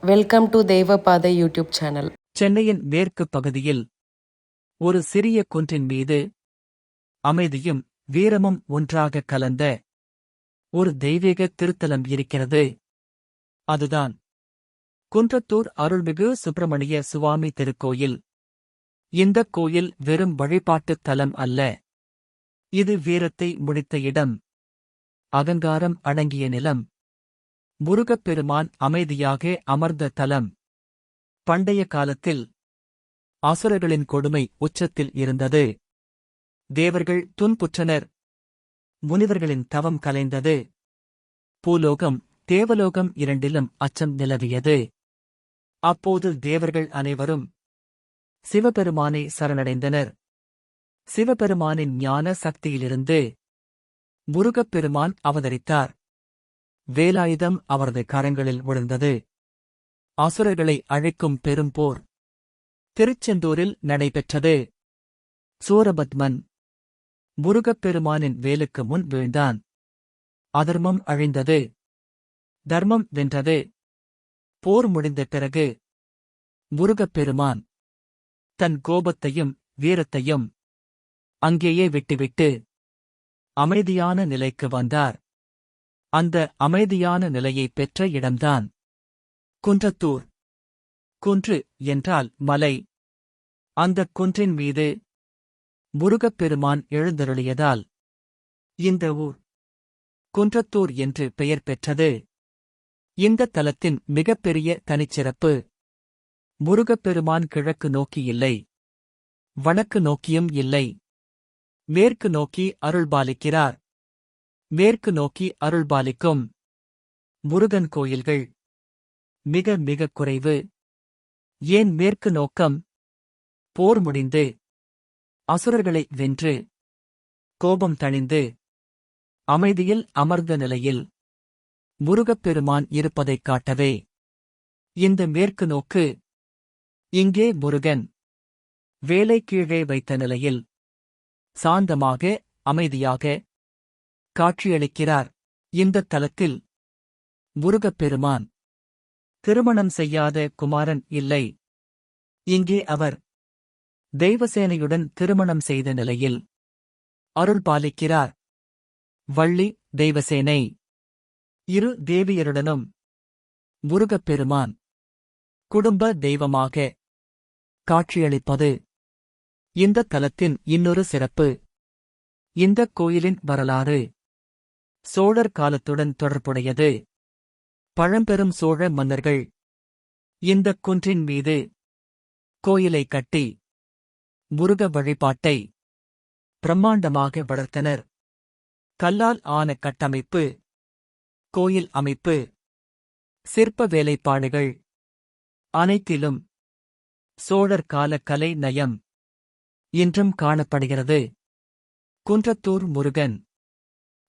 Welcome to Deivapaathai YouTube channel. சென்னையின் மேற்கு பகுதியில் ஒரு சிறிய குன்றின் மீது அமைதியும் வீரமும் ஒன்றாக கலந்த ஒரு தெய்வீக திருத்தலம் இருக்கிறது. அதுதான் குன்றத்தூர் அருள்மிகு சுப்பிரமணிய சுவாமி திருக்கோயில். இந்தக் கோயில் வெறும் வழிபாட்டுத் தலம் அல்ல. இது வீரத்தை முடித்த இடம், அகங்காரம் அடங்கிய நிலம், முருகப்பெருமான் அமைதியாக அமர்ந்த தலம். பண்டைய காலத்தில் அசுரர்களின் கொடுமை உச்சத்தில் இருந்தது. தேவர்கள் துன்புற்றனர். முனிவர்களின் தவம் கலைந்தது. பூலோகம் தேவலோகம் இரண்டிலும் அச்சம் நிலவியது. அப்போது தேவர்கள் அனைவரும் சிவபெருமானை சரணடைந்தனர். சிவபெருமானின் ஞான சக்தியிலிருந்து முருகப்பெருமான் அவதரித்தார். வேலாயுதம் அவரது கரங்களில் விழுந்தது. அசுரர்களை அழைக்கும் பெரும் போர் திருச்செந்தூரில் நடைபெற்றது. சூரபத்மன் முருகப்பெருமானின் வேலுக்கு முன் வீழ்ந்தான். அதர்மம் அழிந்தது, தர்மம் வென்றது. போர் முடிந்த பிறகு முருகப்பெருமான் தன் கோபத்தையும் வீரத்தையும் அங்கேயே விட்டுவிட்டு அமைதியான நிலைக்கு வந்தார். அந்த அமைதியான நிலையை பெற்ற இடம்தான் குன்றத்தூர். குன்று என்றால் மலை. அந்தக் குன்றின் மீது முருகப்பெருமான் எழுந்தருளியதால் இந்த ஊர் குன்றத்தூர் என்று பெயர் பெற்றது. இந்த தலத்தின் மிகப்பெரிய தனிச்சிறப்பு, முருகப்பெருமான் கிழக்கு நோக்கி இல்லை, வடக்கு நோக்கியும் இல்லை, மேற்கு நோக்கி அருள்பாலிக்கிறார். மேற்கு நோக்கி அருள்பாலிக்கும் முருகன் கோயில்கள் மிக மிக குறைவு. ஏன் மேற்கு நோக்கம்? போர் முடிந்து அசுரர்களை வென்று கோபம் தணிந்து அமைதியில் அமர்ந்த நிலையில் முருகப்பெருமான் இருப்பதைக் காட்டவே இந்த மேற்கு நோக்கு. இங்கே முருகன் வேலை கீழே வைத்த நிலையில் சாந்தமாக அமைதியாக காட்சியளிக்கிறார். இந்தத் தலத்தில் முருகப்பெருமான் திருமணம் செய்யாத குமாரன் இல்லை. இங்கே அவர் தெய்வசேனையுடன் திருமணம் செய்த நிலையில் அருள்பாலிக்கிறார். வள்ளி தெய்வசேனை இரு தேவியருடனும் முருகப்பெருமான் குடும்ப தெய்வமாக காட்சியளிப்பது இந்தத் தலத்தின் இன்னொரு சிறப்பு. இந்தக் கோயிலின் வரலாறு சோழர் காலத்துடன் தொடர்புடையது. பழம்பெரும் சோழ மன்னர்கள் இந்தக் குன்றின் மீது கோயிலை கட்டி முருக வழிபாட்டை பிரம்மாண்டமாக வளர்த்தனர். கல்லால் ஆன கட்டமைப்பு, கோயில் அமைப்பு, சிற்ப வேலைப்பாடுகள் அனைத்திலும் சோழர் கால கலை நயம் இன்றும் காணப்படுகிறது. குன்றத்தூர் முருகன்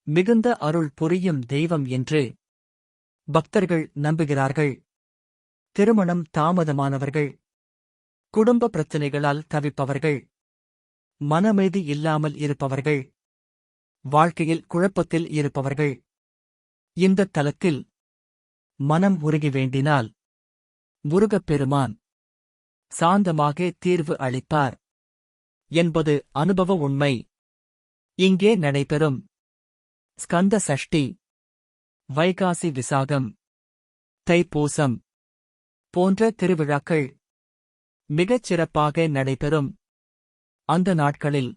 மிகுந்த அருள் புரியும் தெய்வம் என்று பக்தர்கள் நம்புகிறார்கள். திருமணம் தாமதமானவர்கள், குடும்ப பிரச்சினைகளால் தவிப்பவர்கள், மனமைதி இல்லாமல் இருப்பவர்கள், வாழ்க்கையில் குழப்பத்தில் இருப்பவர்கள் இந்தத் தலத்தில் மனம் உருகி வேண்டினால் முருகப்பெருமான் சாந்தமாக தீர்வு அளிப்பார் என்பது அனுபவ உண்மை. இங்கே நடைபெறும் ஸ்கந்த சஷ்டி, வைகாசி விசாகம், தைப்பூசம் போன்ற திருவிழாக்கள் மிகச் சிறப்பாக நடைபெறும். அந்த நாட்களில்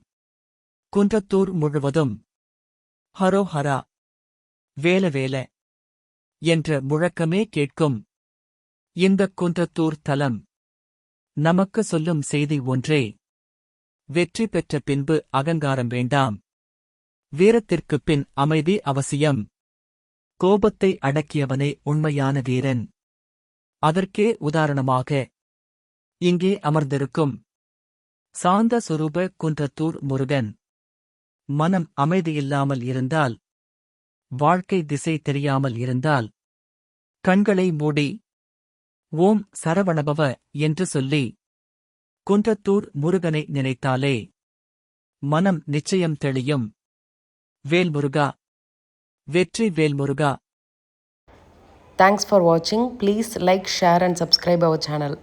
குன்றத்தூர் முழுவதும் ஹரோஹரா, வேலவேல என்ற முழக்கமே கேட்கும். இந்தக் குன்றத்தூர் தலம் நமக்கு சொல்லும் செய்தி ஒன்றே: வெற்றி பெற்ற பின்பு அகங்காரம் வேண்டாம். வீரத்திற்குப் பின் அமைதி அவசியம். கோபத்தை அடக்கியவனே உண்மையான வீரன். அதற்கே உதாரணமாக இங்கே அமர்ந்திருக்கும் சாந்த சுரூப குன்றத்தூர் முருகன். மனம் அமைதியில்லாமல் இருந்தால், வாழ்க்கை திசை தெரியாமல் இருந்தால், கண்களை மூடி ஓம் சரவணபவ என்று சொல்லி குன்றத்தூர் முருகனை நினைத்தாலே மனம் நிச்சயம் தெளியும். வேல்முருகா, வெற்றி வேல்முருகா. Thanks for watching. Please like, share and subscribe our channel.